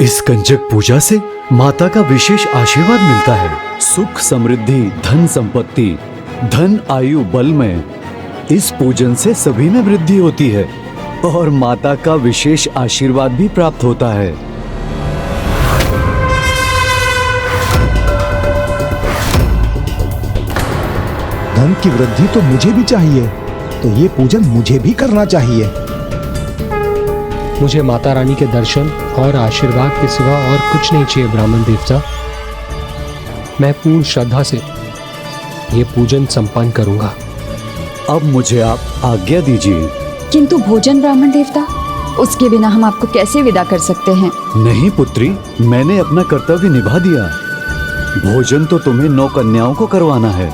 इस कंजक पूजा से माता का विशेष आशीर्वाद मिलता है। सुख, समृद्धि, धन संपत्ति, धन, आयु, बल में इस पूजन से सभी में वृद्धि होती है और माता का विशेष आशीर्वाद भी प्राप्त होता है। धन की वृद्धि तो मुझे भी चाहिए, तो ये पूजन मुझे भी करना चाहिए। मुझे माता रानी के दर्शन और आशीर्वाद के सिवा और कुछ नहीं चाहिए ब्राह्मण देवता। मैं पूर्ण श्रद्धा से ये पूजन संपन्न करूंगा। अब मुझे आप आज्ञा दीजिए। किंतु भोजन ब्राह्मण देवता, उसके बिना हम आपको कैसे विदा कर सकते हैं? नहीं पुत्री, मैंने अपना कर्तव्य निभा दिया। भोजन तो तुम्हें 9 कन्याओं को करवाना है।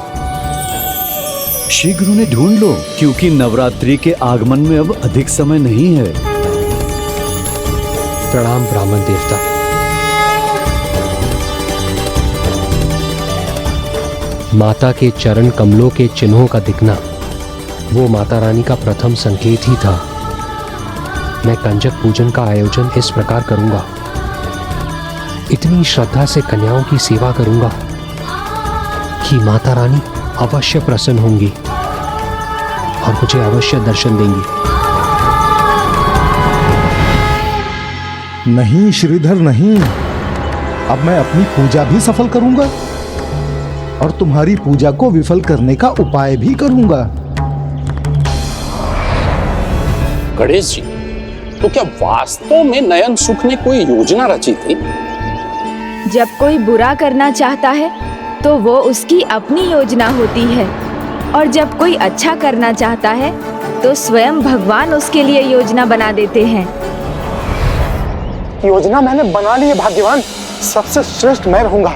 शीघ्र उन्हें ढूंढ लो, क्योंकि नवरात्रि के आगमन में अब अधिक समय नहीं है। प्रणाम ब्राह्मण देवता। माता के चरण कमलों के चिन्हों का दिखना वो माता रानी का प्रथम संकेत ही था। मैं कंजक पूजन का आयोजन इस प्रकार करूंगा। इतनी श्रद्धा से कन्याओं की सेवा करूंगा कि माता रानी अवश्य प्रसन्न होंगी और मुझे अवश्य दर्शन देंगी। नहीं श्रीधर, नहीं। अब मैं अपनी पूजा भी सफल करूंगा और तुम्हारी पूजा को विफल करने का उपाय भी करूंगा। गणेश जी, तो क्या वास्तव में नयन सुख ने कोई योजना रची थी? जब कोई बुरा करना चाहता है तो वो उसकी अपनी योजना होती है, और जब कोई अच्छा करना चाहता है तो स्वयं भगवान उसके लिए योजना बना देते हैं। योजना मैंने बना ली है भाग्यवान। सबसे श्रेष्ठ मैं रहूंगा,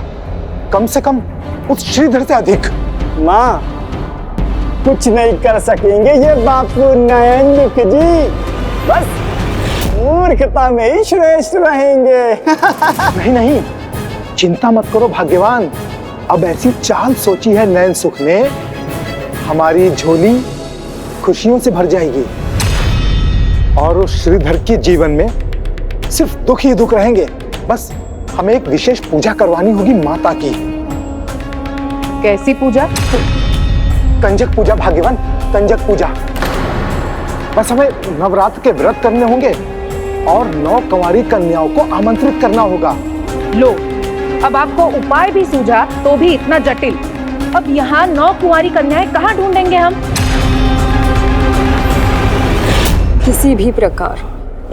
कम से कम उस श्रीधर से अधिक। माँ, कुछ नहीं कर सकेंगे ये बापू नयन दुख जी, बस मूर्खता में ही श्रेष्ठ रहेंगे। नहीं नहीं, चिंता मत करो भाग्यवान। अब ऐसी चाल सोची है नयन सुख ने, हमारी झोली खुशियों से भर जाएगी और उस श्रीधर के जीवन में सिर्फ दुख ही दुख रहेंगे। बस हमें एक विशेष पूजा करवानी होगी माता की। कैसी पूजा? कंजक पूजा भाग्यवान, कंजक पूजा। बस हमें नवरात्र के व्रत करने होंगे और 9 कुंवारी कन्याओं को आमंत्रित करना होगा। लो, अब आपको उपाय भी सूझा तो भी इतना जटिल। अब यहाँ 9 कुंवारी कन्याएं कहाँ ढूंढेंगे हम? किसी भी प्रकार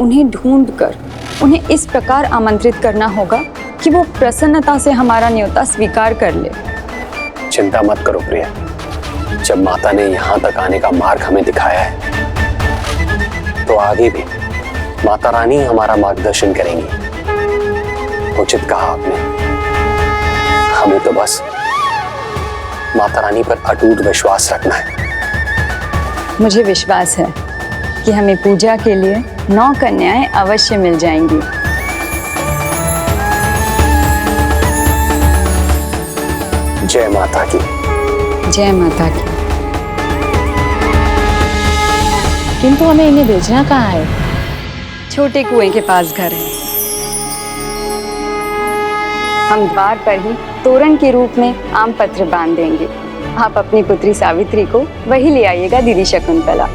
उन्हें ढूंढकर उन्हें इस प्रकार आमंत्रित करना होगा कि वो प्रसन्नता से हमारा न्योता स्वीकार कर ले। चिंता मत करो प्रिया, जब माता ने यहाँ तक आने का मार्ग हमें दिखाया है तो आगे भी माता रानी हमारा मार्गदर्शन करेंगी। उचित कहा आपने। हमें तो बस माता रानी पर अटूट विश्वास रखना है। मुझे विश्वास है कि हमें पूजा के लिए 9 कन्याएं अवश्य मिल जाएंगी। जय माता की। जय माता की। किंतु हमें इन्हें भेजना कहाँ है? छोटे कुएं के पास घर है। हम द्वार पर ही तोरण के रूप में आम पत्र बांध देंगे। आप अपनी पुत्री सावित्री को वही ले आइएगा दीदी शकुंतला।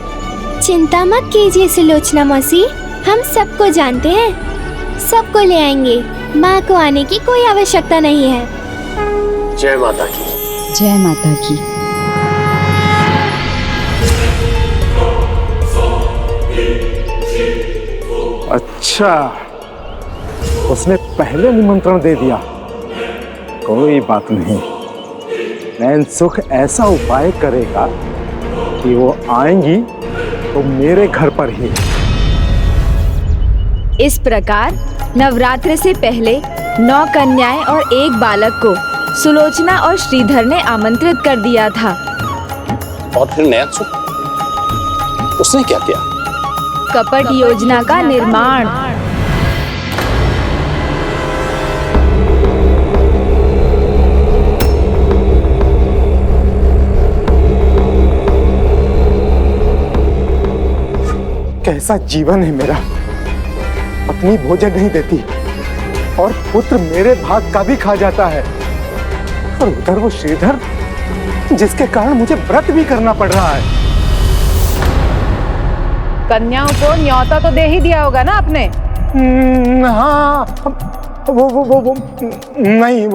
चिंता मत कीजिए सुलोचना मौसी, हम सबको जानते हैं, सबको ले आएंगे। माँ को आने की कोई आवश्यकता नहीं है। जय माता की। जय माता की। अच्छा, उसने पहले निमंत्रण दे दिया। कोई बात नहीं, नैन सुख ऐसा उपाय करेगा कि वो आएंगी तो मेरे घर पर ही। इस प्रकार नवरात्र से पहले 9 कन्याएं और 1 बालक को सुलोचना और श्रीधर ने आमंत्रित कर दिया था। और फिर नयन सुख, उसने क्या किया? कपट योजना का निर्माण। कैसा जीवन है मेरा, पत्नी भोजन नहीं देती, और पुत्र मेरे भाग का भी खा जाता है। और उधर वो श्रीधर जिसके कारण मुझे व्रत भी करना पड़ रहा है। कन्याओं को न्योता तो दे ही दिया होगा ना आपने? हाँ, वो नहीं,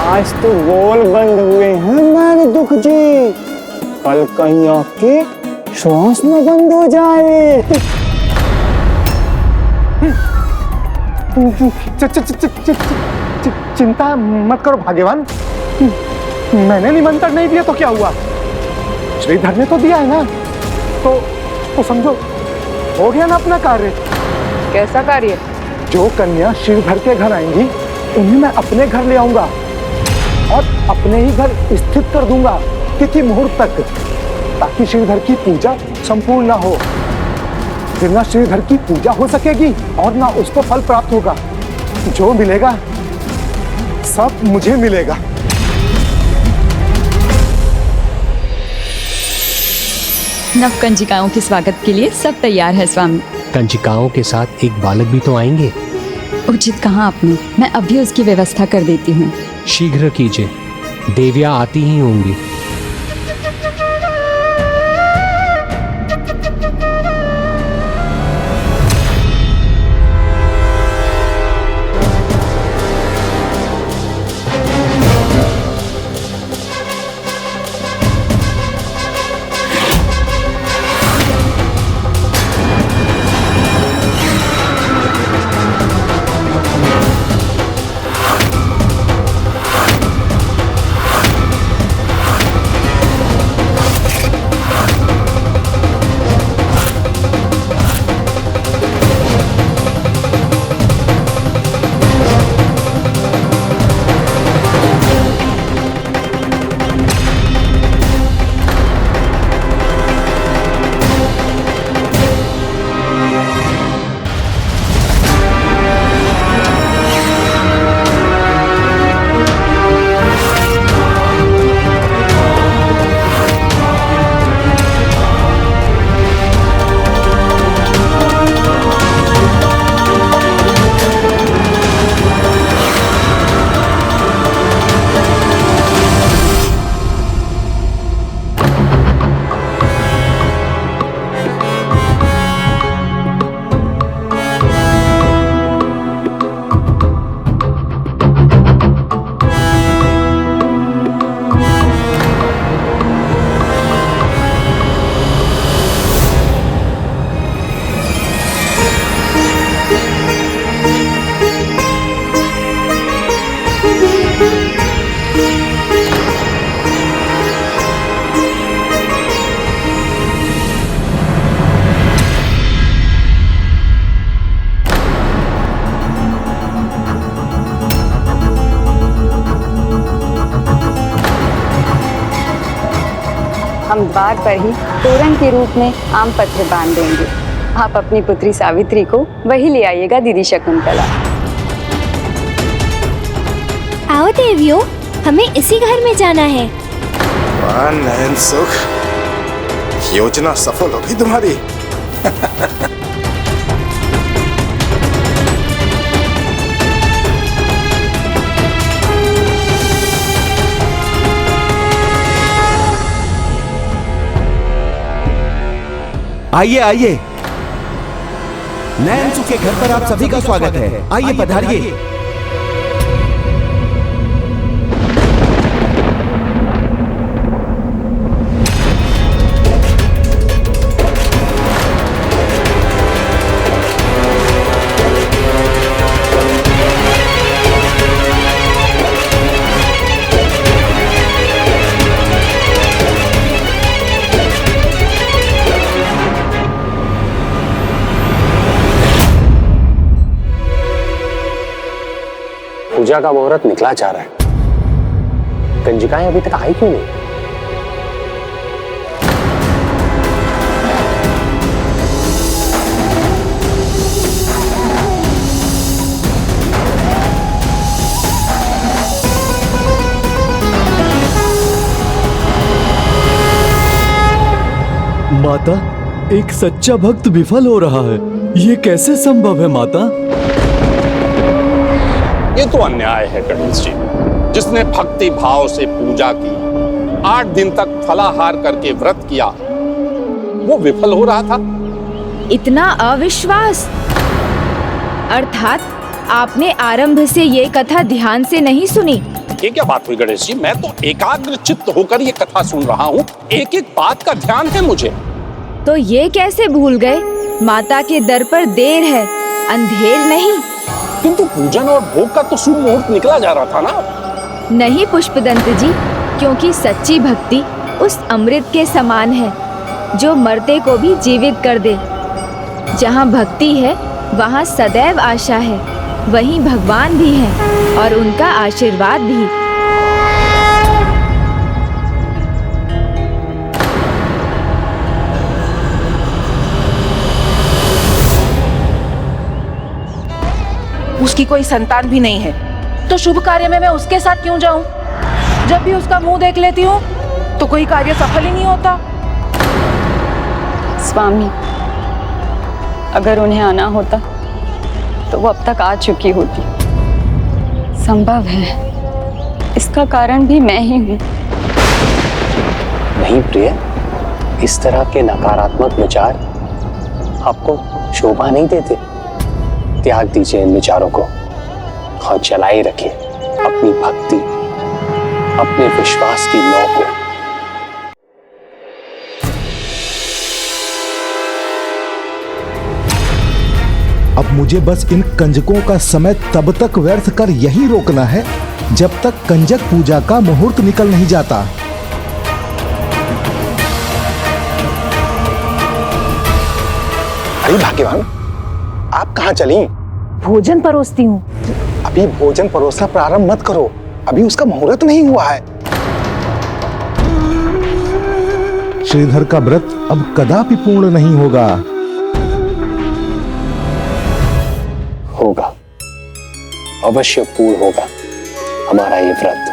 आज तो बोल बंद हुए हैं हमारे दुख जी, कल कहीं आपके श्वास में बंद हो जाए। चिंता मत करो भाग्यवान, मैंने निमंत्रण नहीं दिया तो क्या हुआ, श्रीधर ने तो दिया है ना, तो समझो हो गया ना अपना कार्य। कैसा कार्य? जो कन्या श्रीधर के घर आएंगी उन्हें मैं अपने घर ले आऊंगा और अपने ही घर स्थित कर दूंगा तिथि मुहूर्त तक, ताकि श्रीधर की पूजा संपूर्ण ना हो। फिर ना श्रीधर की पूजा हो सकेगी और ना उसको फल प्राप्त होगा। जो मिलेगा सब मुझे मिलेगा। नव कंजिकाओं के स्वागत के लिए सब तैयार है स्वामी। कंजिकाओं के साथ एक बालक भी तो आएंगे। उचित कहा आपने, मैं अभी उसकी व्यवस्था कर देती हूँ। शीघ्र कीजिए, देवियाँ आती ही होंगी। हम द्वार पर ही तोरण के रूप में आम पत्र बांध देंगे। आप अपनी पुत्री सावित्री को वही ले आइएगा दीदी शकुंतला। आओ देवियों, हमें इसी घर में जाना है। वाह नयन सुख, योजना सफल होगी तुम्हारी। आइए आइए, नयन सुख के घर पर आप सभी का स्वागत है। आइए पधारिए। पूजा का मुहूर्त निकला जा रहा है, कंजिकाएं अभी तक आई क्यों नहीं? माता, एक सच्चा भक्त विफल हो रहा है। ये कैसे संभव है माता? ये तो अन्याय है गणेश जी। जिसने भक्ति भाव से पूजा की, 8 दिन तक फलाहार करके व्रत किया, वो विफल हो रहा था। इतना अविश्वास! अर्थात आपने आरंभ से ये कथा ध्यान से नहीं सुनी। ये क्या बात हुई गणेश जी? मैं तो एकाग्र चित्त होकर ये कथा सुन रहा हूँ। एक एक बात का ध्यान है मुझे। तो ये कैसे भूल गए? माता के दर पर देर है, अंधेर नहीं। किंतु पूजन और भोग का तो शुभ मुहूर्त निकला जा रहा था ना। नहीं पुष्पदंत जी, क्योंकि सच्ची भक्ति उस अमृत के समान है जो मरते को भी जीवित कर दे। जहाँ भक्ति है वहाँ सदैव आशा है, वहीं भगवान भी हैं और उनका आशीर्वाद भी। उसकी कोई संतान भी नहीं है, तो शुभ कार्य में मैं उसके साथ क्यों जाऊं? जब भी उसका मुंह देख लेती हूँ तो कोई कार्य सफल ही नहीं होता। स्वामी, अगर उन्हें आना होता तो वो अब तक आ चुकी होती। संभव है इसका कारण भी मैं ही हूँ। नहीं प्रिय, इस तरह के नकारात्मक विचार आपको शोभा नहीं देते। त्याग दीजिए इन विचारों को और चलाए रखिए अपनी भक्ति, अपने विश्वास की नौ को। अब मुझे बस इन कंजकों का समय तब तक व्यर्थ कर यही रोकना है जब तक कंजक पूजा का मुहूर्त निकल नहीं जाता। अरे भाग्यवान, आप कहाँ चली? भोजन परोसती हूँ। अभी भोजन परोसना प्रारंभ मत करो, अभी उसका मुहूर्त नहीं हुआ है। श्रीधर का व्रत अब कदापि पूर्ण नहीं होगा। होगा, अवश्य पूर्ण होगा हमारा ये व्रत।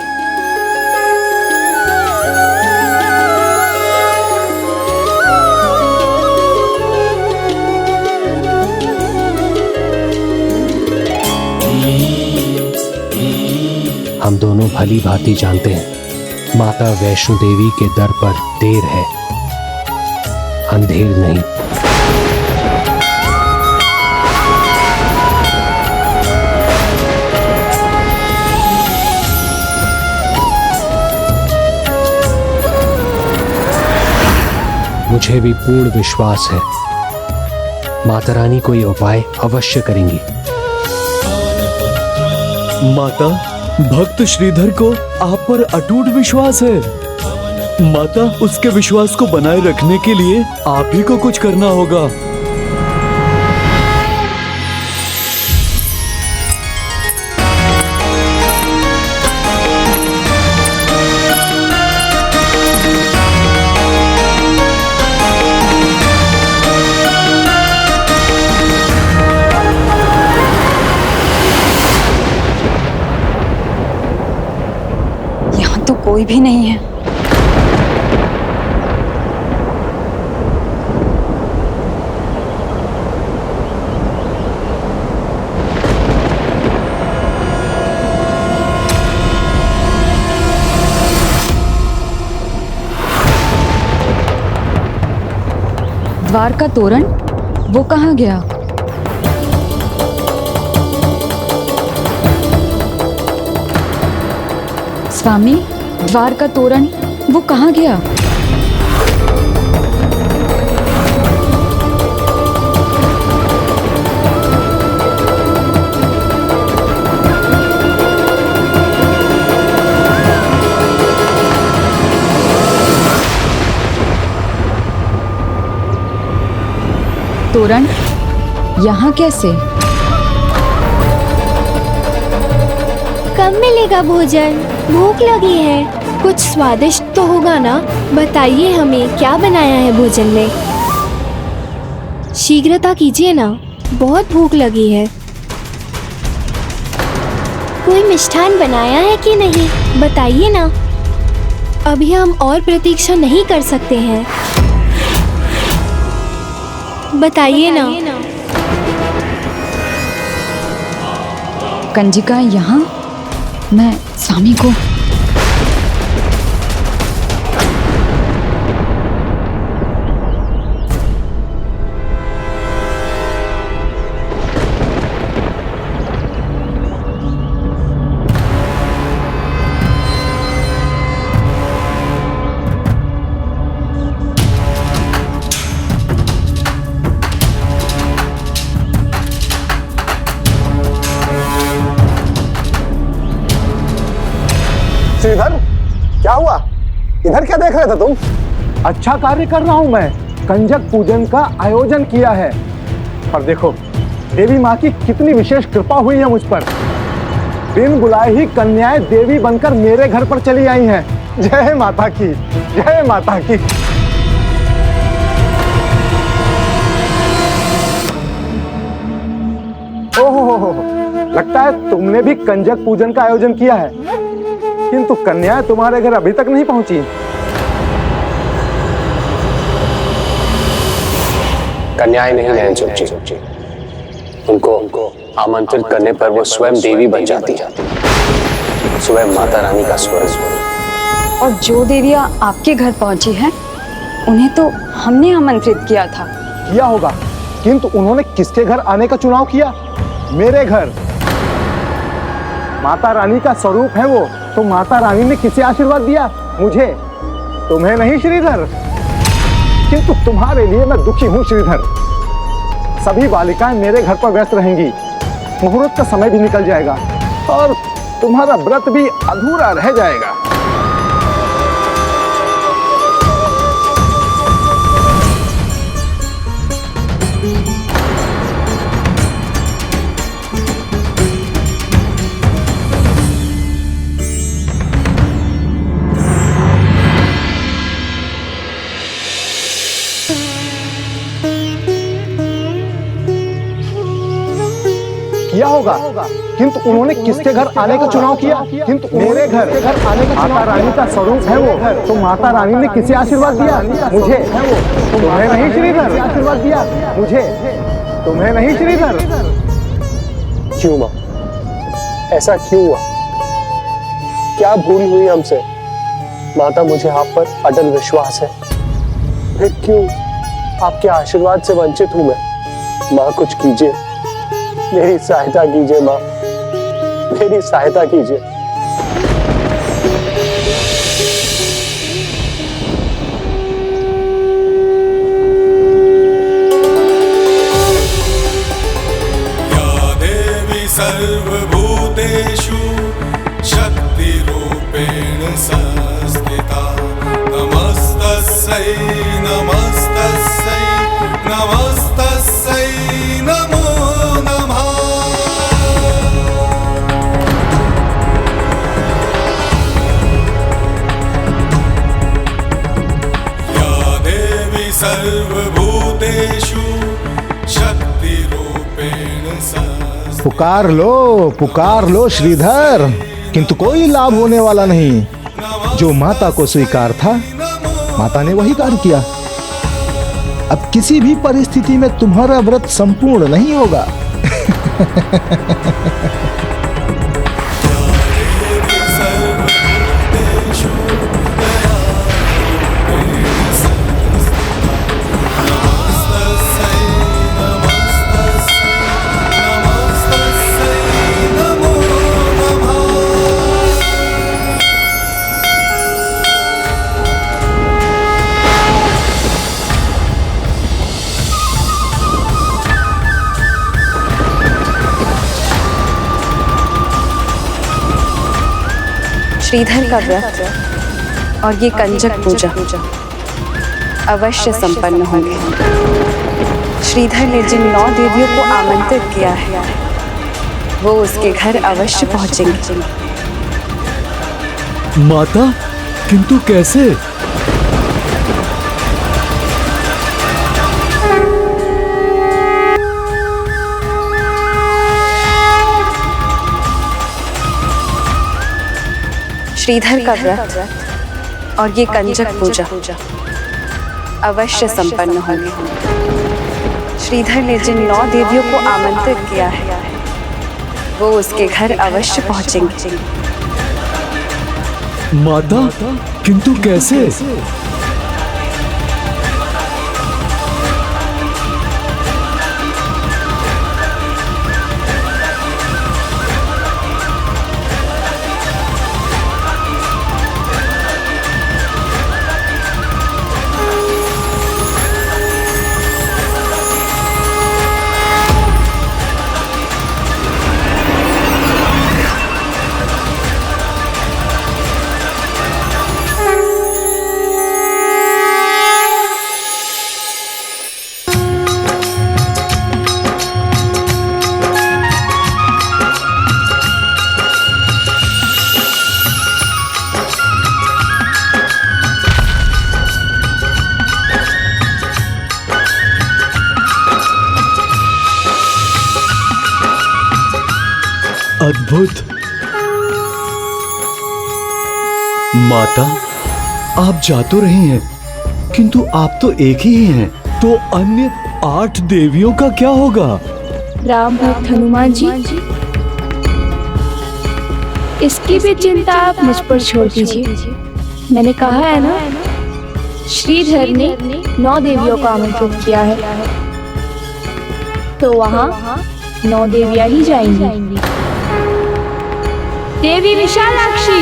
हम दोनों भली भांति जानते हैं माता वैष्णो देवी के दर पर देर है, अंधेर नहीं। मुझे भी पूर्ण विश्वास है माता रानी कोई उपाय अवश्य करेंगी। माता, भक्त श्रीधर को आप पर अटूट विश्वास है। माता, उसके विश्वास को बनाए रखने के लिए आप ही को कुछ करना होगा। तो कोई भी नहीं है। द्वार का तोरण, वो कहाँ गया? स्वामी, द्वार का तोरण वो कहाँ गया? तोरण यहाँ कैसे? कब मिलेगा भोजन? भूख लगी है, कुछ स्वादिष्ट तो होगा ना? बताइए हमें क्या बनाया है भोजन में। शीघ्रता कीजिए ना, बहुत भूख लगी है। कोई मिष्ठान बनाया है कि नहीं, बताइए ना। अभी हम और प्रतीक्षा नहीं कर सकते हैं, बताइए ना। कंजिका यहाँ, मैं स्वामी को। श्रीधर, क्या हुआ? इधर क्या देख रहे थे तुम? अच्छा कार्य कर रहा हूं मैं। कंजक पूजन का आयोजन किया है और देखो देवी माँ की कितनी विशेष कृपा हुई है मुझ पर। बिन बुलाए ही कन्याएं देवी बनकर मेरे घर पर चली आई हैं। जय माता की, जय माता की। ओहो, लगता है तुमने भी कंजक पूजन का आयोजन किया है, किंतु कन्याएं तुम्हारे घर अभी तक नहीं पहुंची। कन्याएं नहीं नैन सुख जी, उनको आमंत्रित करने पर वो स्वयं देवी बन जाती है, स्वयं माता रानी का स्वरूप। और जो देवियां आपके घर पहुंची हैं, उन्हें तो हमने आमंत्रित किया था। किया होगा, किंतु उन्होंने किसके घर आने का चुनाव किया? मेरे घर। माता रानी का स्वरूप है वो, तो माता रानी ने किसे आशीर्वाद दिया? मुझे, तुम्हें नहीं श्रीधर। किंतु तुम्हारे लिए मैं दुखी हूं श्रीधर। सभी बालिकाएं मेरे घर पर व्यस्त रहेंगी, मुहूर्त का समय भी निकल जाएगा और तुम्हारा व्रत भी अधूरा रह जाएगा। किया होगा, किंतु उन्होंने किसके घर आने का चुनाव किया? किंतु मेरे घर आने का। माता रानी का स्वरूप है वो, तो माता रानी ने किसे आशीर्वाद दिया? मुझे। तुम्हें नहीं श्रीधर। आशीर्वाद दिया मुझे, तुम्हें नहीं श्रीधर। क्यों माँ, ऐसा क्यों हुआ? क्या भूल हुई हमसे? माता, मुझे आप पर अटल विश्वास है, फिर क्यों आपके आशीर्वाद से वंचित हूं मैं? माँ, कुछ कीजिए, मेरी सहायता कीजिए माँ, मेरी सहायता कीजिए। या देवी सर्वभूतेषु शक्तिरूपेण संस्थिता, नमस्तस्यै नमस्तस्यै नमस्तस्यै नमो नमः। या देवी सर्वभूतेषु शक्तिरूपेण संस्थिता। पुकार लो श्रीधर, किंतु कोई लाभ होने वाला नहीं। जो माता को स्वीकार था, माता ने वही कार्य किया। अब किसी भी परिस्थिति में तुम्हारा व्रत संपूर्ण नहीं होगा। श्रीधर का व्रत और ये कंजक पूजा अवश्य संपन्न होंगे। श्रीधर ने जिन 9 देवियों को आमंत्रित किया है, वो उसके घर अवश्य पहुंचेंगे। माता, किंतु कैसे? श्रीधर का व्रत और ये कंजक पूजा अवश्य संपन्न होंगे। श्रीधर ने जिन 9 देवियों को आमंत्रित किया है, वो उसके घर अवश्य पहुंचेंगे। माता, किंतु कैसे? अद्भुत। माता, आप जा तो रही हैं, किंतु आप तो एक ही हैं, तो अन्य 8 देवियों का क्या होगा? राम भक्त हनुमान जी, इसकी भी चिंता आप मुझ पर छोड़ दीजिए। मैंने कहा है ना, श्रीधर ने 9 देवियों को आमंत्रित किया है, तो वहाँ 9 देवियां ही जाएंगी। देवी विशालाक्षी,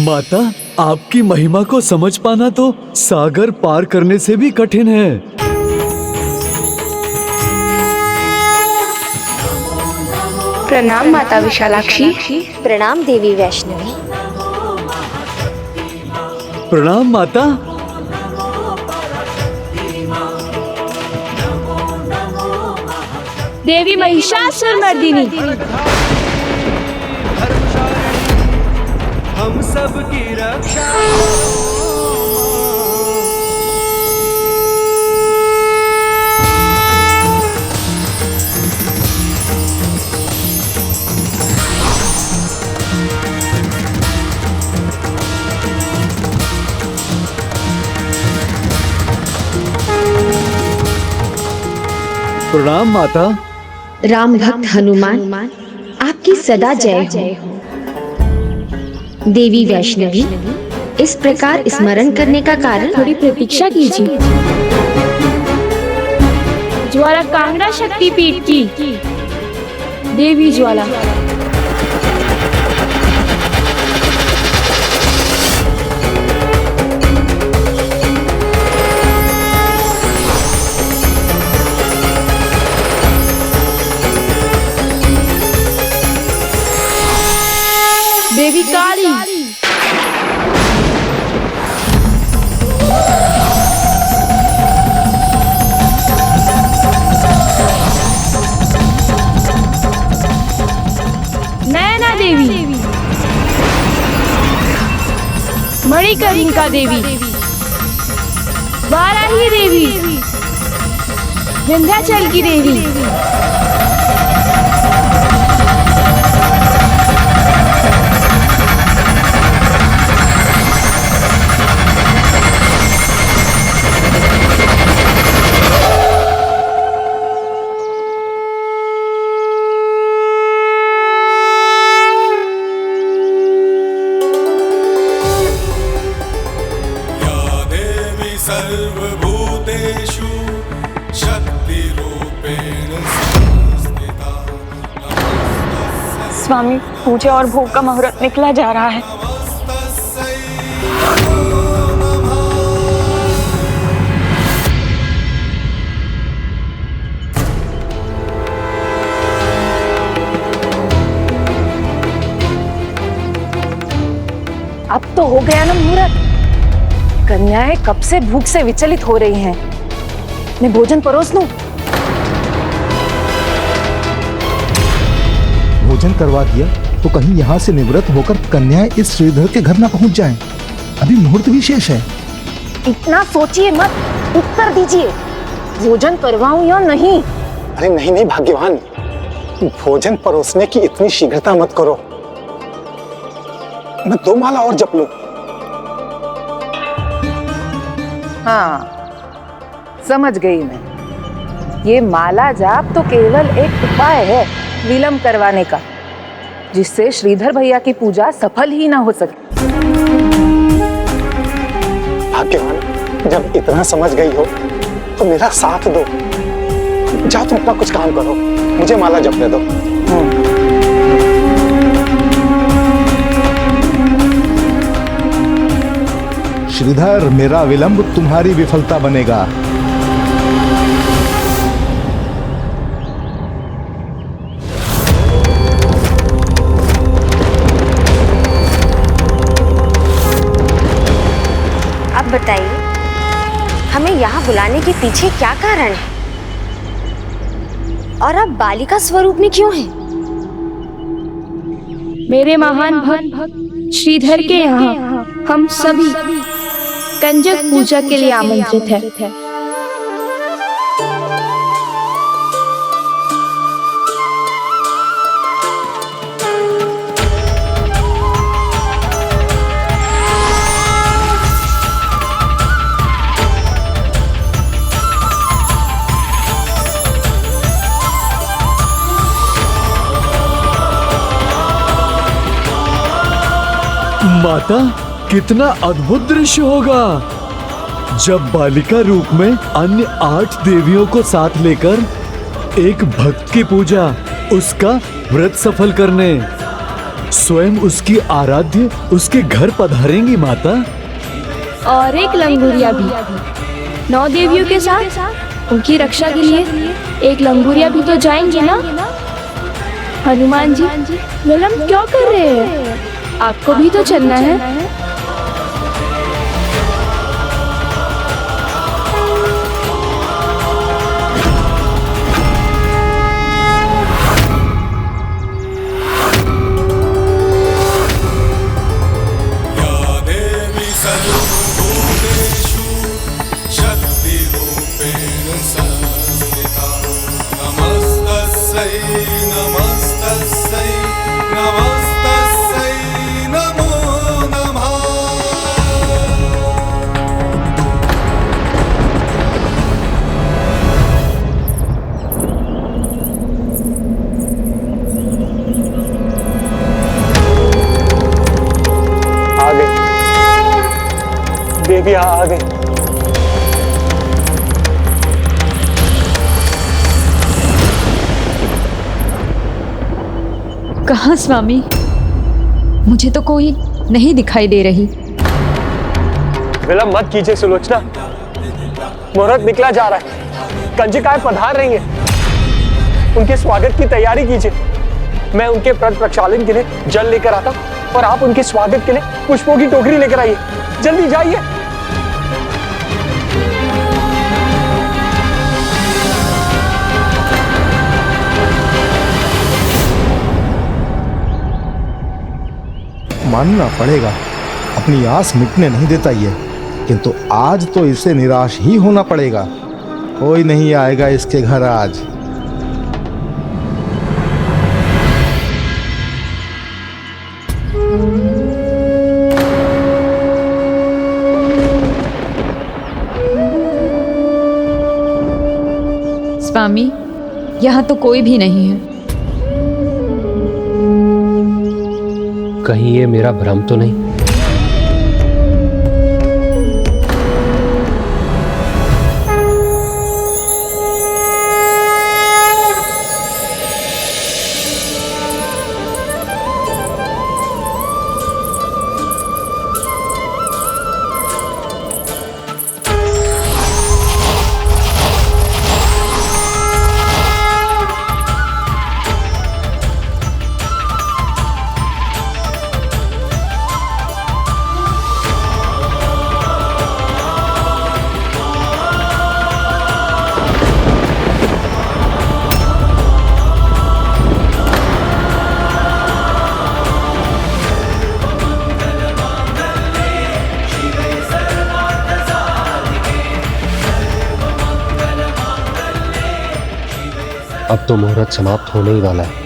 माता, आपकी महिमा को समझ पाना तो सागर पार करने से भी कठिन है। प्रणाम माता विशालाक्षी। प्रणाम देवी वैष्णवी। प्रणाम माता। देवी महिषासुरमर्दिनी, हम सब की रक्षा। प्रणाम माता। राम भक्त हनुमान, आपकी सदा जय हो। देवी वैष्णवी, इस प्रकार स्मरण करने का कारण? थोड़ी प्रतीक्षा कीजिए। ज्वाला कांगड़ा शक्तिपीठ की देवी ज्वाला। देवी काली, नैना देवी, मणिकर्णिका देवी, वाराही देवी, विंध्याचल की देवी, सर्वभूतेषु शक्तिरूपेण संस्थिता। स्वामी, पूजा और भोग का मुहूर्त निकला जा रहा है। अब तो हो गया ना मुहूर्त। कन्याएं कब से भूख से विचलित हो रही हैं। मैं भोजन परोस दूं? भोजन करवा दिया तो कहीं यहाँ से निवृत्त होकर कन्याएं इस श्रीधर के घर ना पहुंच जाएं। अभी मुहूर्त भी शेष है। इतना सोचिए मत, उत्तर दीजिए, भोजन करवाऊं या नहीं? अरे नहीं नहीं भाग्यवान, भोजन परोसने की इतनी शीघ्रता मत करो। मैं 2 माला और जप लूं। हाँ, समझ गई मैं। ये माला जाप तो केवल एक उपाय है विलंब करवाने का, जिससे श्रीधर भैया की पूजा सफल ही ना हो सके। भाग्यवान, जब इतना समझ गई हो तो मेरा साथ दो। जाओ तुम अपना कुछ काम करो, मुझे माला जपने दो। श्रीधर, मेरा विलंब तुम्हारी विफलता बनेगा। अब बताइए, हमें यहाँ बुलाने के पीछे क्या कारण है? और अब बालिका स्वरूप में क्यों है? मेरे महान भक्त श्रीधर के यहाँ हम सभी कंजक पूजा के लिए आमंत्रित हैं। माता, कितना अद्भुत दृश्य होगा जब बालिका रूप में अन्य 8 देवियों को साथ लेकर एक भक्त की पूजा, उसका व्रत सफल करने स्वयं उसकी आराध्य उसके घर पधारेंगी माता। और एक लंगूरिया भी 9 देवियों के साथ उनकी रक्षा के लिए एक लंगूरिया भी तो जाएंगी ना। हनुमान जी, विलंब क्यों कर रहे हैं? आपको भी तो चलना है। देवी आ गई। कहाँ स्वामी? मुझे तो कोई नहीं दिखाई दे रही। विलंब मत कीजिए सुलोचना, मुहूर्त निकला जा रहा है। कंजिकाएं पधार रही हैं, उनके स्वागत की तैयारी कीजिए। मैं उनके व्रत प्रक्षालन के लिए जल लेकर आता हूं और आप उनके स्वागत के लिए पुष्पों की टोकरी लेकर आइए। जल्दी जाइए। मानना पड़ेगा, अपनी आस मिटने नहीं देता ये, किंतु आज तो इसे निराश ही होना पड़ेगा। कोई नहीं आएगा इसके घर आज। स्वामी, यहाँ तो कोई भी नहीं है। कहीं ये मेरा भ्रम तो नहीं? अब तो मुहूर्त समाप्त होने ही वाला है।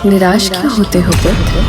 निराश क्यों होते हो पुत्र?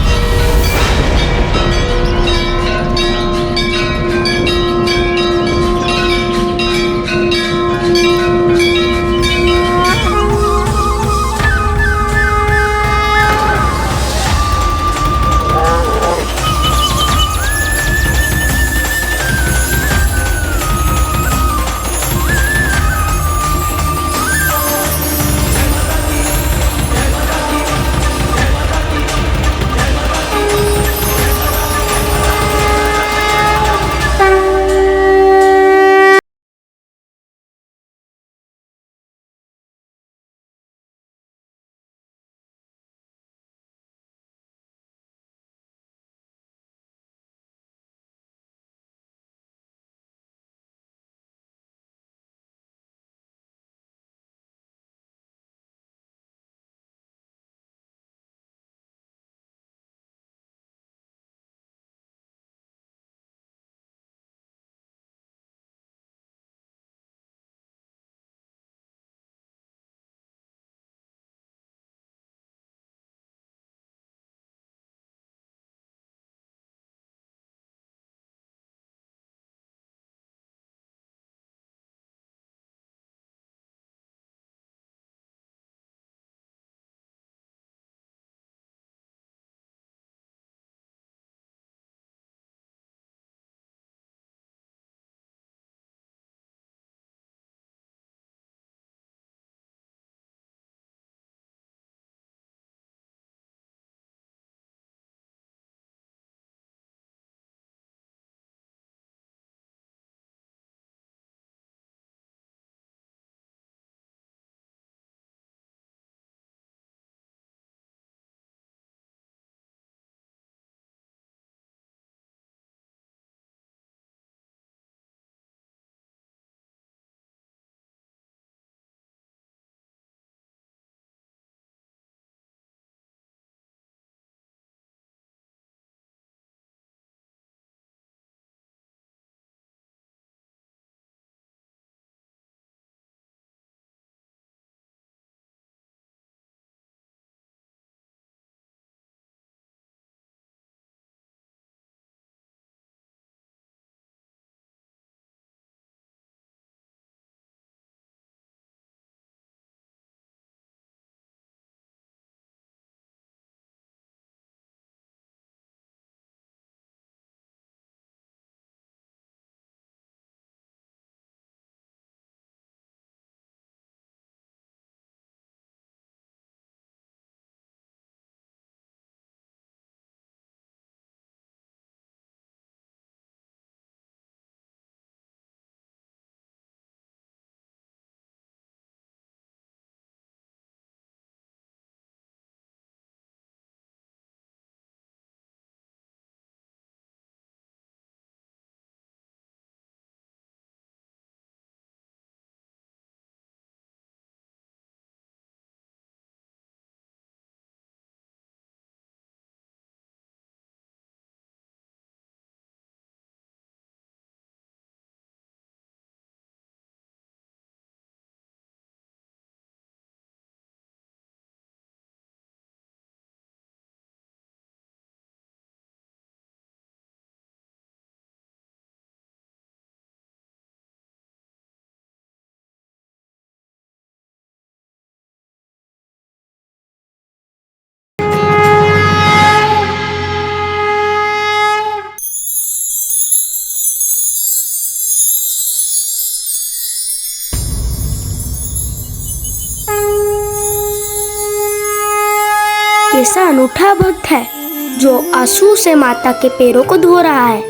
कैसा अनूठा भक्त है जो आंसू से माता के पैरों को धो रहा है।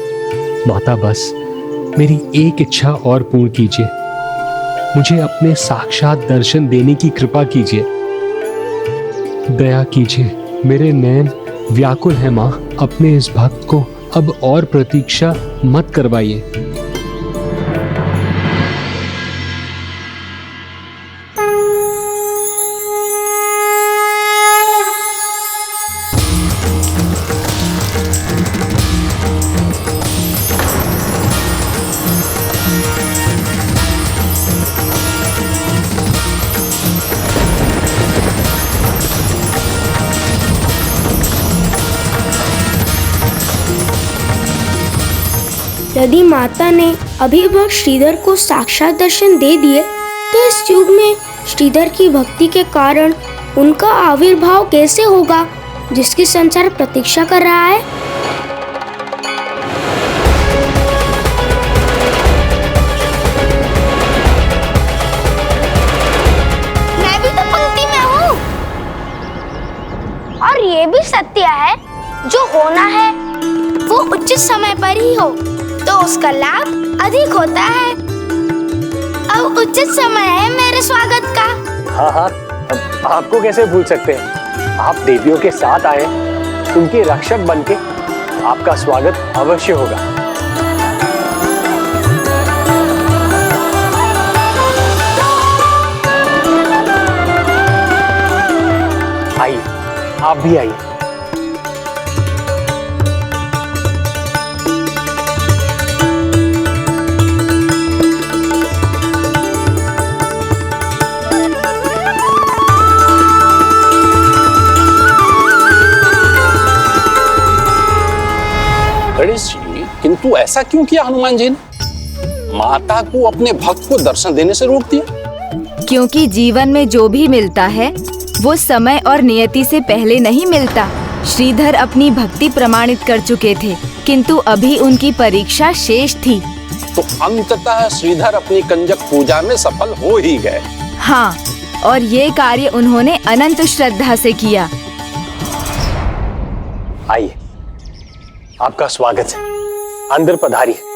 माता बस मेरी एक इच्छा और पूर्ण कीजिए, मुझे अपने साक्षात दर्शन देने की कृपा कीजिए। दया कीजिए, मेरे नयन व्याकुल है माँ, अपने इस भक्त को अब और प्रतीक्षा मत करवाइए। यदि माता ने अभी वह श्रीधर को साक्षात दर्शन दे दिए तो इस युग में श्रीधर की भक्ति के कारण उनका आविर्भाव कैसे होगा, जिसकी संसार प्रतीक्षा कर रहा है। मैं भी तो पंक्ति में हूँ। और ये भी सत्य है, जो होना है वो उचित समय पर ही हो तो उसका लाभ अधिक होता है। अब उचित समय है मेरे स्वागत का। हाँ हाँ, आपको कैसे भूल सकते हैं। आप देवियों के साथ आए, उनके रक्षक बनके आपका स्वागत अवश्य होगा। आइए, आप भी आइए। गणेश जी, किंतु ऐसा क्यों किया हनुमान जी ने? माता को अपने भक्त को दर्शन देने से रोक दिया? क्योंकि जीवन में जो भी मिलता है वो समय और नियति से पहले नहीं मिलता। श्रीधर अपनी भक्ति प्रमाणित कर चुके थे, किंतु अभी उनकी परीक्षा शेष थी। तो अंततः श्रीधर अपनी कंजक पूजा में सफल हो ही गए। हाँ, और ये कार्य उन्होंने अनंत श्रद्धा से किया। आइए, आपका स्वागत है। अंदर पधारिए।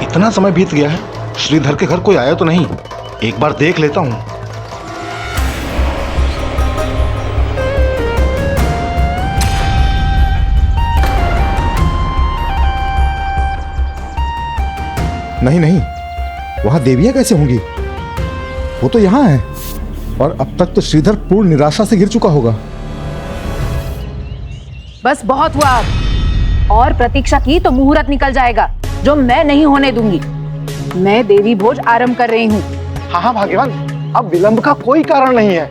इतना समय बीत गया है, श्रीधर के घर कोई आया तो नहीं। एक बार देख लेता हूँ। नहीं नहीं, वहां देवियां कैसे होंगी? वो तो यहाँ है, और अब तक तो श्रीधर पूर्ण निराशा से गिर चुका होगा। बस बहुत हुआ अब। और प्रतीक्षा की तो मुहूर्त निकल जाएगा, जो मैं नहीं होने दूंगी। मैं देवी भोज आरंभ कर रही हूँ। हाँ हाँ भाग्यवान, अब विलंब का कोई कारण नहीं है।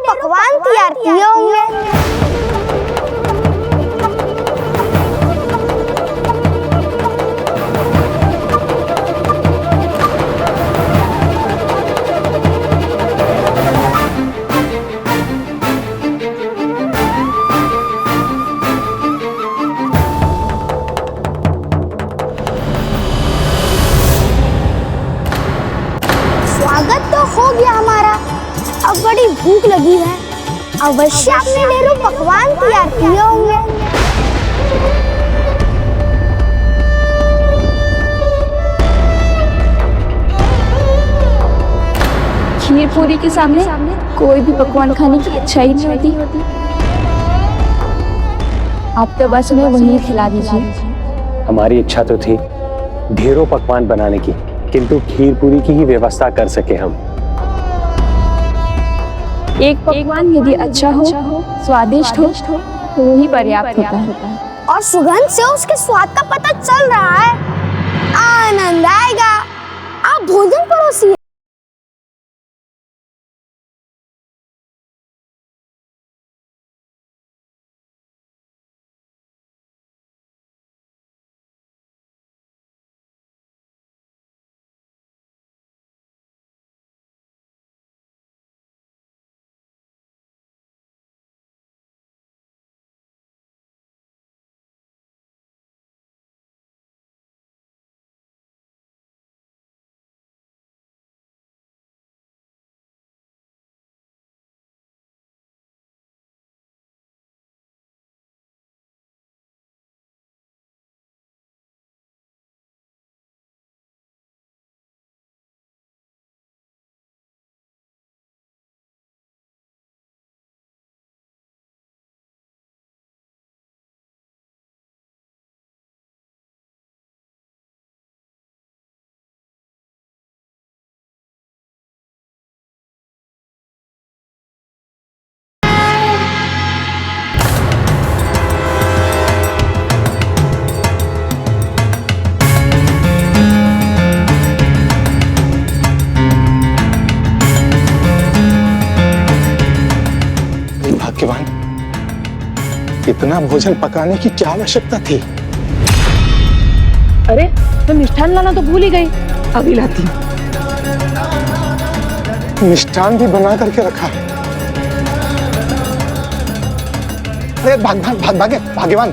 पकवान तैयार किए होंगे। स्वागत तो हो गया हमारा, अब बड़ी भूख लगी है। अवश्य आपने ढेरों पकवान तैयार किए होंगे। खीर पूरी के सामने कोई भी पकवान खाने की इच्छा ही नहीं होती। आप तो बस हमें वही खिला दीजिए। हमारी इच्छा तो थी ढेरों पकवान बनाने की, किंतु खीर पूरी की ही व्यवस्था कर सके हम। एक पकवान यदि अच्छा हो, स्वादिष्ट हो, तो वही पर्याप्त होता है। और सुगंध से उसके स्वाद का पता चल रहा है। आनंद आएगा। आप भोजन परोसिए। इतना भोजन पकाने की क्या आवश्यकता थी? अरे मैं मिष्ठान लाना तो भूल ही गई, अभी लाती हूँ। मिष्ठान भी बना करके रखा है। अरे भाग्यवान,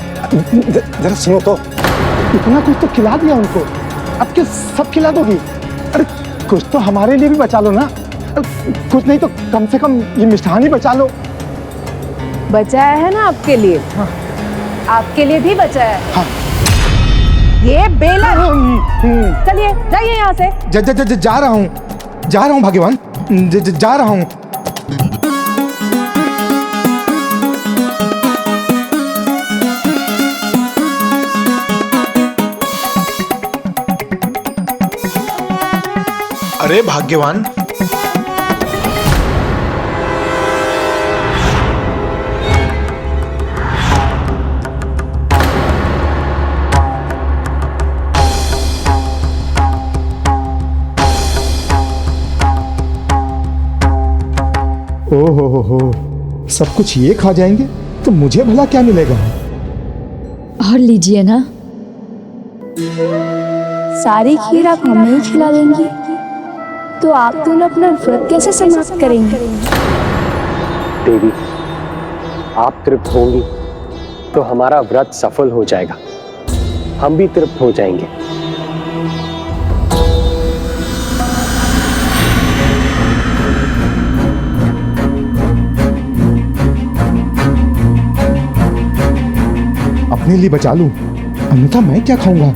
जरा सुनो तो, इतना कुछ तो खिला दिया उनको, अब क्या सब खिला दोगी? अरे कुछ तो हमारे लिए भी बचा लो ना, कुछ नहीं तो कम से कम ये मिष्ठान ही बचा लो। बचाया है ना आपके लिए। हाँ। आपके लिए भी बचाया है। हाँ। ये बेला। चलिए जाइए यहाँ से। जा रहा हूँ भाग्यवान, जा रहा हूँ। अरे भाग्यवान, ओहो, सब कुछ ये खा जाएंगे तो मुझे भला क्या मिलेगा? और लीजिए ना, सारी खीर आप हमें ही खिला देंगी तो आप दोनों अपना व्रत कैसे समाप्त करेंगे? देवी, आप तृप्त होंगी तो हमारा व्रत सफल हो जाएगा, हम भी तृप्त हो जाएंगे। अपने लिए बचा लूं, अन्यथा मैं क्या खाऊंगा?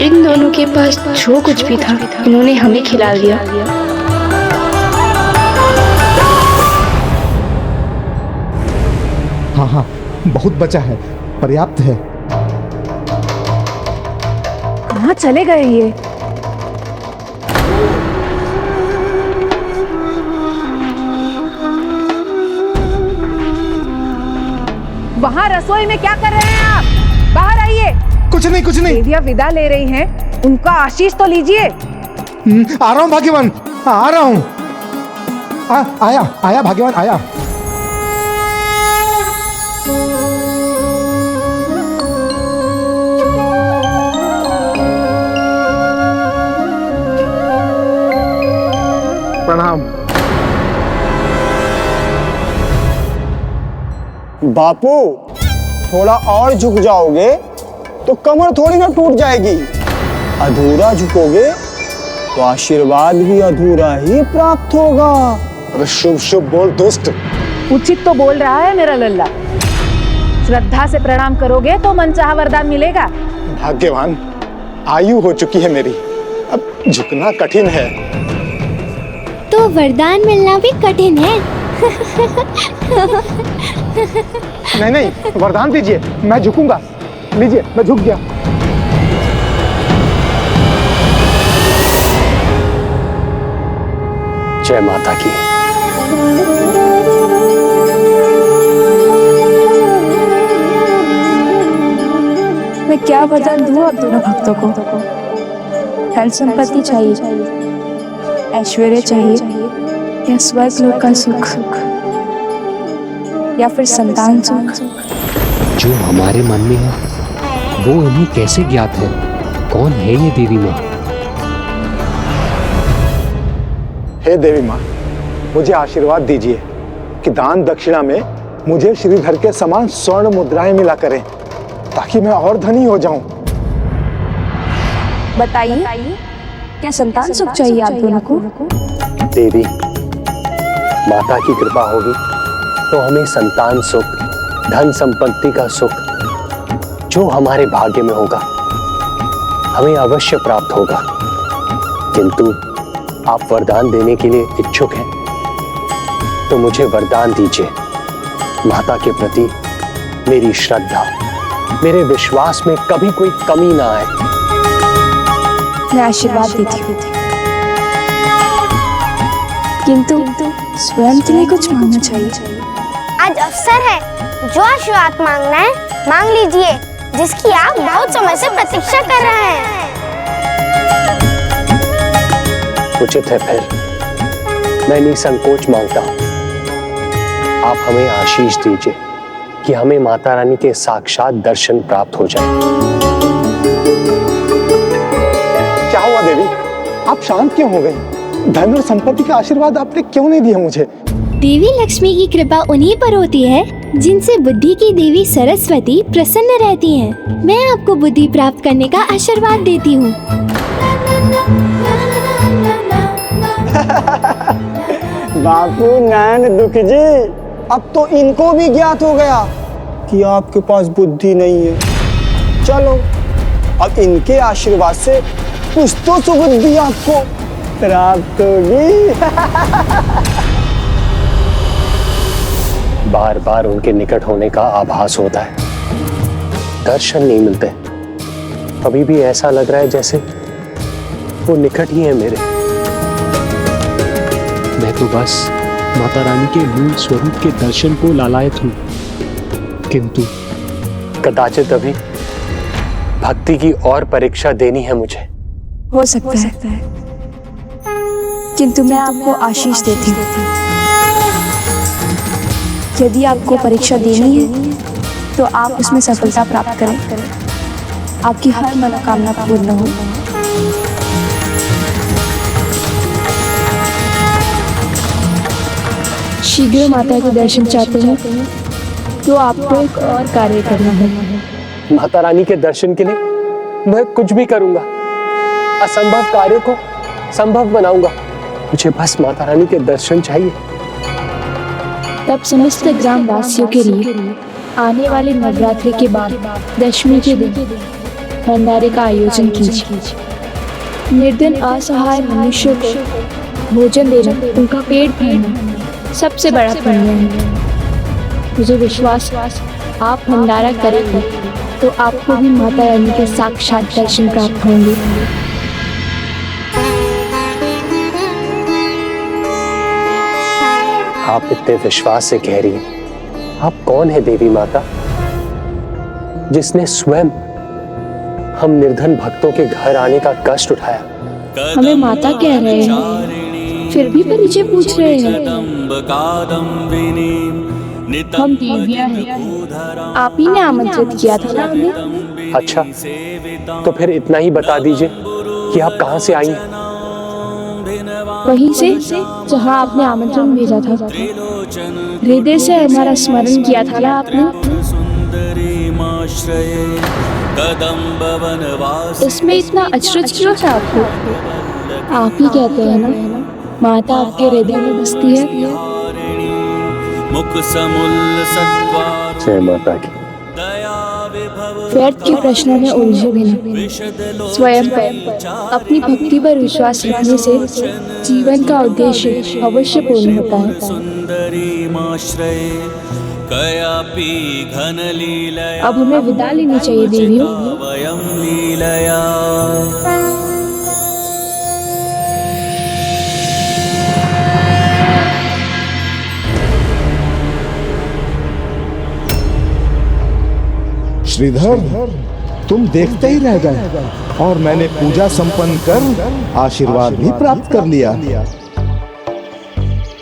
इन दोनों के पास जो कुछ भी था इन्होंने हमें खिला दिया। हाँ, बहुत बचा है, पर्याप्त है। कहाँ चले गए ये? वहाँ रसोई में क्या कर रहे हैं आप? बाहर आइए। कुछ नहीं। देवियाँ विदा ले रही हैं, उनका आशीष तो लीजिए। आ रहा हूँ भाग्यवान, आ रहा हूँ। आया भाग्यवान, आया। प्रणाम। बापू, थोड़ा और झुक जाओगे तो कमर थोड़ी ना टूट जाएगी। अधूरा झुकोगे तो आशीर्वाद भी अधूरा ही प्राप्त होगा। अरे शुभ शुभ बोल दोस्त। उचित तो बोल रहा है मेरा लल्ला। श्रद्धा से प्रणाम करोगे तो मनचाहा वरदान मिलेगा। भाग्यवान, आयु हो चुकी है मेरी, अब झुकना कठिन है। तो वरदान मिलना भी कठिन है। नहीं, वरदान दीजिए, मैं झुकूंगा। लीजिए, मैं झुक गया। जय माता की। मैं क्या वरदान दूं आप दोनों भक्तों को? धन संपत्ति चाहिए, ऐश्वर्य चाहिए, या स्वर्ग लोक का सुख, या फिर संतान सुख? जो हमारे मन में है वो इन्हें कैसे ज्ञात है? कौन है ये देवी माँ? हे देवी माँ, मुझे आशीर्वाद दीजिए कि दान दक्षिणा में मुझे श्रीधर के समान स्वर्ण मुद्राएं मिला करें, ताकि मैं और धनी हो जाऊं। बताइए, क्या संतान सुख चाहिए आप दोनों को? देवी, माता की कृपा होगी तो हमें संतान सुख, धन संपत्ति का सुख जो हमारे भाग्य में होगा हमें अवश्य प्राप्त होगा। किंतु आप वरदान देने के लिए इच्छुक हैं तो मुझे वरदान दीजिए। माता के प्रति मेरी श्रद्धा, मेरे विश्वास में कभी कोई कमी ना आए। मैं आशीर्वाद देती हूँ। किंतु स्वयं के लिए कुछ मांगना चाहिए। आज अवसर है, जो आशीर्वाद मांगना है मांग लीजिए, जिसकी आप बहुत समय से प्रतीक्षा कर रहे हैं। उचित है, फिर मैं निसंकोच मांगता हूं। आप हमें आशीष दीजिए कि हमें माता रानी के साक्षात दर्शन प्राप्त हो जाए। क्या हुआ देवी, आप शांत क्यों हो गई? धन और संपत्ति का आशीर्वाद आपने क्यों नहीं दिया मुझे? देवी लक्ष्मी की कृपा उन्हीं पर होती है जिनसे बुद्धि की देवी सरस्वती प्रसन्न रहती हैं। मैं आपको बुद्धि प्राप्त करने का आशीर्वाद देती हूँ। बापू नैन दुख जी, अब तो इनको भी ज्ञात हो गया कि आपके पास बुद्धि नहीं है। चलो, अब इनके आशीर्वाद से कुछ तो सुबुद्धि आपको प्राप्त होगी। बार बार उनके निकट होने का आभास होता है, दर्शन नहीं मिलते। अभी भी ऐसा लग रहा है जैसे वो निकट ही है मेरे। मैं तो बस माता रानी के मूल स्वरूप के दर्शन को लालायत हूँ, किंतु कदाचित अभी भक्ति की और परीक्षा देनी है मुझे। हो सकता है, किंतु मैं आपको आशीष देती हूँ। यदि आपको परीक्षा देनी है तो आप उसमें सफलता प्राप्त करें, आपकी हर मनोकामना पूर्ण हो। शीघ्र माता के दर्शन चाहते हैं तो आपको एक और कार्य करना है। माता रानी के दर्शन के लिए मैं कुछ भी करूंगा, असंभव कार्य को संभव बनाऊंगा। मुझे बस माता रानी के दर्शन चाहिए। तब समस्त ग्राम वासियों के लिए आने वाले नवरात्रि के बाद दशमी के दिन भंडारे का आयोजन कीजिए। निर्धन असहाय मनुष्यों को भोजन देना, उनका पेट भरना सबसे बड़ा पुण्य है। मुझे विश्वास आप भंडारा करेंगे तो आपको भी माता रानी के साक्षात दर्शन प्राप्त होंगे। आप इतने विश्वास से कह रही हैं। आप कौन है देवी माता, जिसने स्वयं हम निर्धन भक्तों के घर आने का कष्ट उठाया? हमें माता कह रहे हैं, फिर भी परिचय पूछ रहे हैं। हम देवियां हैं, आप ही ने आमंत्रित किया था ना हमें। अच्छा, तो फिर इतना ही बता दीजिए कि आप कहाँ से आई हैं? वहीं से जहाँ आपने आमंत्रण भेजा था। हृदय से हमारा स्मरण किया था ना आपने। इसमें इतना अचरज क्यों है आपको? आप ही कहते हैं ना, माता आपके हृदय में बसती है। जय माता की। व्यर्थ के प्रश्नों में उलझे बिना स्वयं पर अपनी भक्ति पर विश्वास रखने से जीवन का उद्देश्य अवश्य पूर्ण होता है। अब हमें विदा लेनी चाहिए देवियों। श्रीधर, तुम देखते ही रह गए और मैंने पूजा संपन्न कर आशीर्वाद भी प्राप्त कर लिया।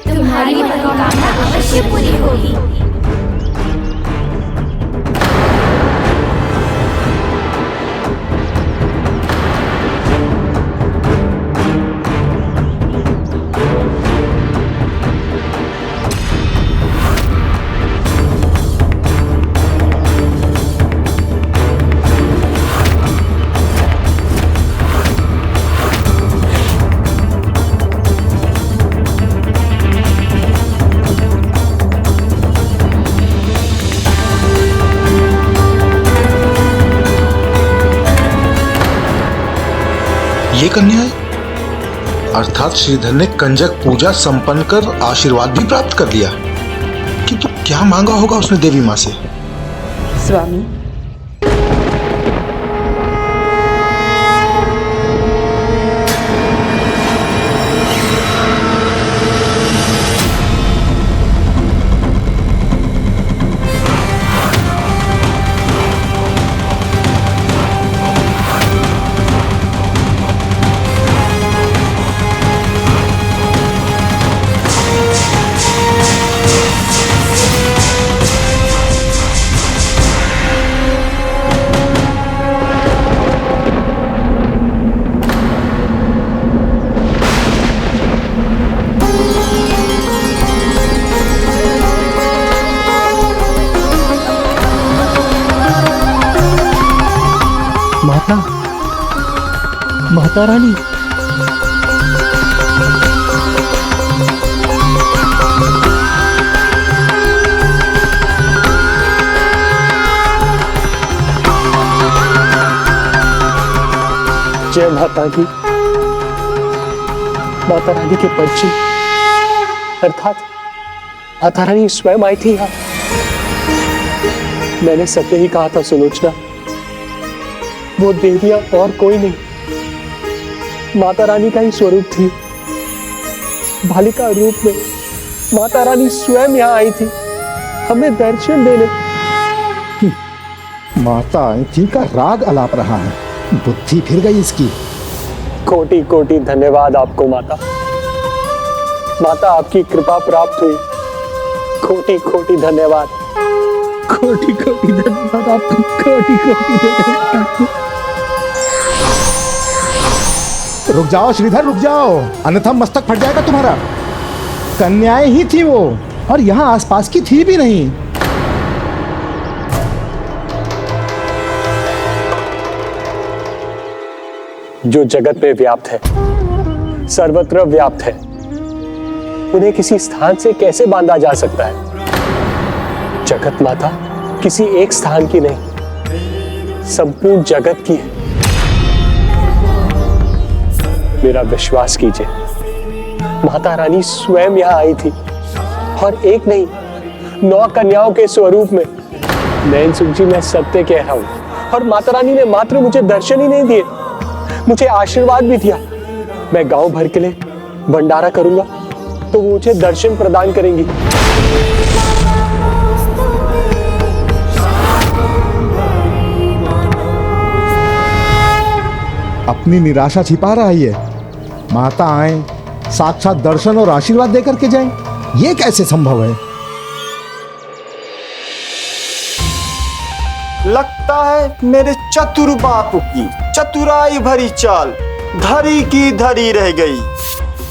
तुम्हारी मनोकामना अवश्य पूरी होगी। ये कन्या है, अर्थात श्रीधर ने कंजक पूजा संपन्न कर आशीर्वाद भी प्राप्त कर लिया। किंतु क्या मांगा होगा उसने देवी माँ से? स्वामी, माता, माता रानी। जय माता की। माता रानी के परिचय अर्थात माता रानी स्वयं आई थी यहाँ। मैंने सत्य ही कहा था सुलोचना, वो देवियां और कोई नहीं, माता रानी का ही स्वरूप थी। बालिका रूप में माता रानी स्वयं यहाँ आई थी हमें दर्शन देने। माता आई थी का राग अलाप रहा है, बुद्धि फिर गई इसकी। कोटि कोटि धन्यवाद आपको माता। माता आपकी कृपा प्राप्त हुई, कोटि कोटि धन्यवाद। कोटि कोटि धन्यवाद आपको, कोटि कोटि धन्यवाद। रुक जाओ श्रीधर, रुक जाओ, अन्यथा मस्तक फट जाएगा तुम्हारा। कन्याएं ही थी वो, और यहाँ आसपास की थी भी नहीं। जो जगत में व्याप्त है, सर्वत्र व्याप्त है, उन्हें किसी स्थान से कैसे बांधा जा सकता है? जगत माता किसी एक स्थान की नहीं, संपूर्ण जगत की है। मेरा विश्वास कीजिए, माता रानी स्वयं यहाँ आई थी, और एक नहीं 9 कन्याओं के स्वरूप में। नैन सुख जी, मैं सत्य कह रहा हूं, और माता रानी ने मात्र मुझे दर्शन ही नहीं दिए, मुझे आशीर्वाद भी दिया। मैं गांव भर के लिए भंडारा करूंगा तो वो मुझे दर्शन प्रदान करेंगी। अपनी निराशा छिपा रहा है ये। माता आए, साक्षात दर्शन और आशीर्वाद देकर के जाएं, ये कैसे संभव है? लगता है मेरे चतुर बापू की चतुराई भरी चाल धरी की धरी रह गई,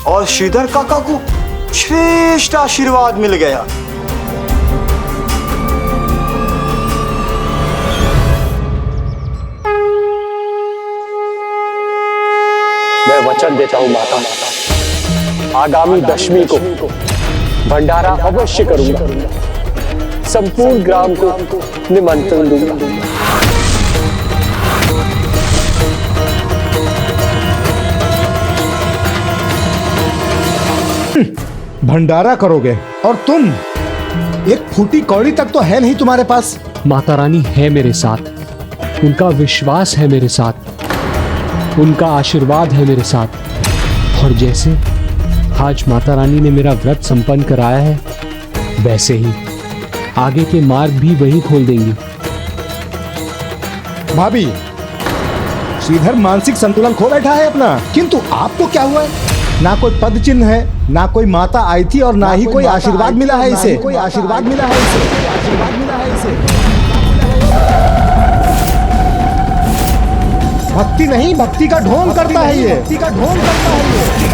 और श्रीधर काका को श्रेष्ठ आशीर्वाद मिल गया। मैं वचन देता हूं माता, आगामी दशमी को भंडारा अवश्य करूंगा, संपूर्ण ग्राम को निमंत्रण दूंगा। भंडारा करोगे, और तुम एक फूटी कौड़ी तक तो है नहीं तुम्हारे पास। माता रानी है मेरे साथ, उनका विश्वास है मेरे साथ, उनका आशीर्वाद है मेरे साथ। और जैसे आज माता रानी ने मेरा व्रत संपन्न कराया है, वैसे ही आगे के मार्ग भी वही खोल देंगी। भाभी, श्रीधर मानसिक संतुलन खो बैठा है अपना, किंतु आपको क्या हुआ है? ना कोई पद चिन्ह है, ना कोई माता आई थी, और ना ही कोई आशीर्वाद मिला है इसे। कोई आशीर्वाद मिला है इसे, आशीर्वाद मिला है इसे। भक्ति नहीं, भक्ति का ढोंग करता है ये, भक्ति का ढोंग करता है ये।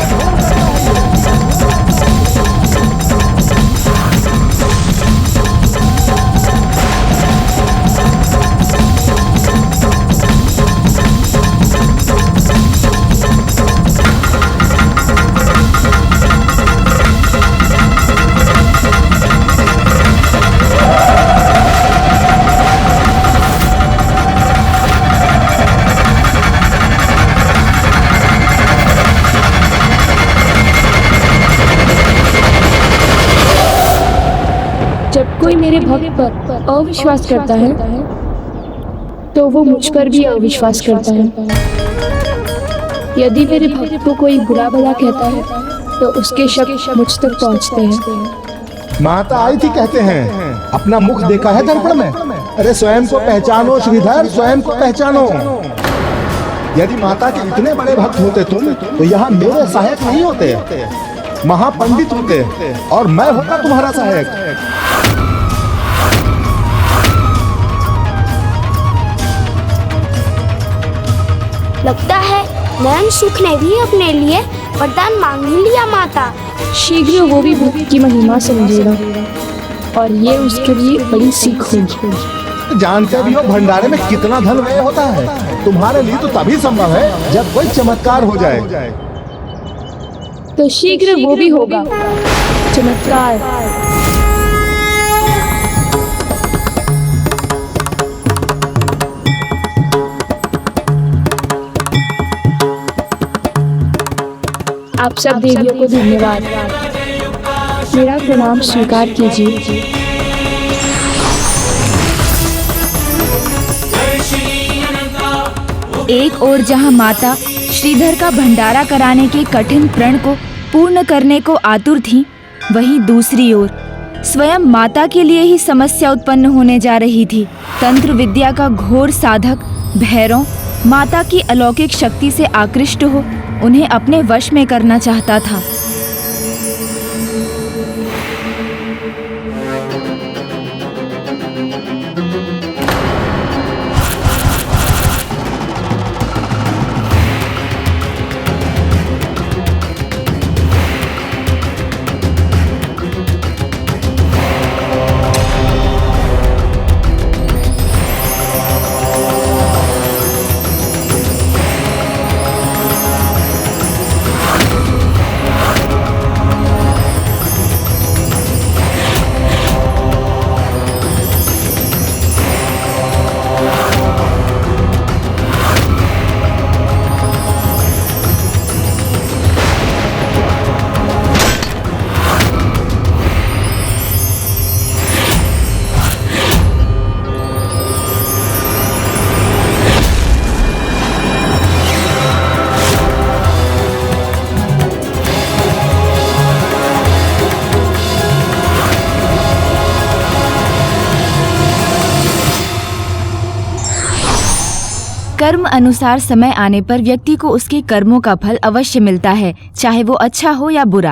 जब कोई मेरे भक्त पर अविश्वास करता है तो वो मुझ पर भी अविश्वास करता है। यदि मेरे भक्त को कोई बुरा भला कहता है तो उसके शक मुझ तक पहुंचते हैं। माता आई थी कहते हैं, अपना मुख देखा है दर्पण में? अरे स्वयं को पहचानो श्रीधर, स्वयं को पहचानो। यदि माता के इतने बड़े भक्त होते तुम, तो यहाँ मेरे सहायक नहीं होते, महापंडित होते, और मैं होता तुम्हारा सहायक। लगता है नैन सुख ने भी अपने लिए वरदान मांग ही लिया माता। शीघ्र वो भी भक्ति की महिमा समझेगा और ये उसके लिए बड़ी सीख होगी। जानते भी हो भंडारे में कितना धन व्यय होता है। तुम्हारे लिए तो तभी संभव है जब कोई चमत्कार हो जाए। तो शीघ्र वो भी होगा, चमत्कार। आप सब देवियों को धन्यवाद, मेरा प्रणाम स्वीकार कीजिए। एक ओर जहां माता श्रीधर का भंडारा कराने के कठिन प्रण को पूर्ण करने को आतुर थी, वहीं दूसरी ओर स्वयं माता के लिए ही समस्या उत्पन्न होने जा रही थी। तंत्र विद्या का घोर साधक भैरव माता की अलौकिक शक्ति से आकृष्ट हो उन्हें अपने वश में करना चाहता था। कर्म अनुसार समय आने पर व्यक्ति को उसके कर्मों का फल अवश्य मिलता है, चाहे वो अच्छा हो या बुरा।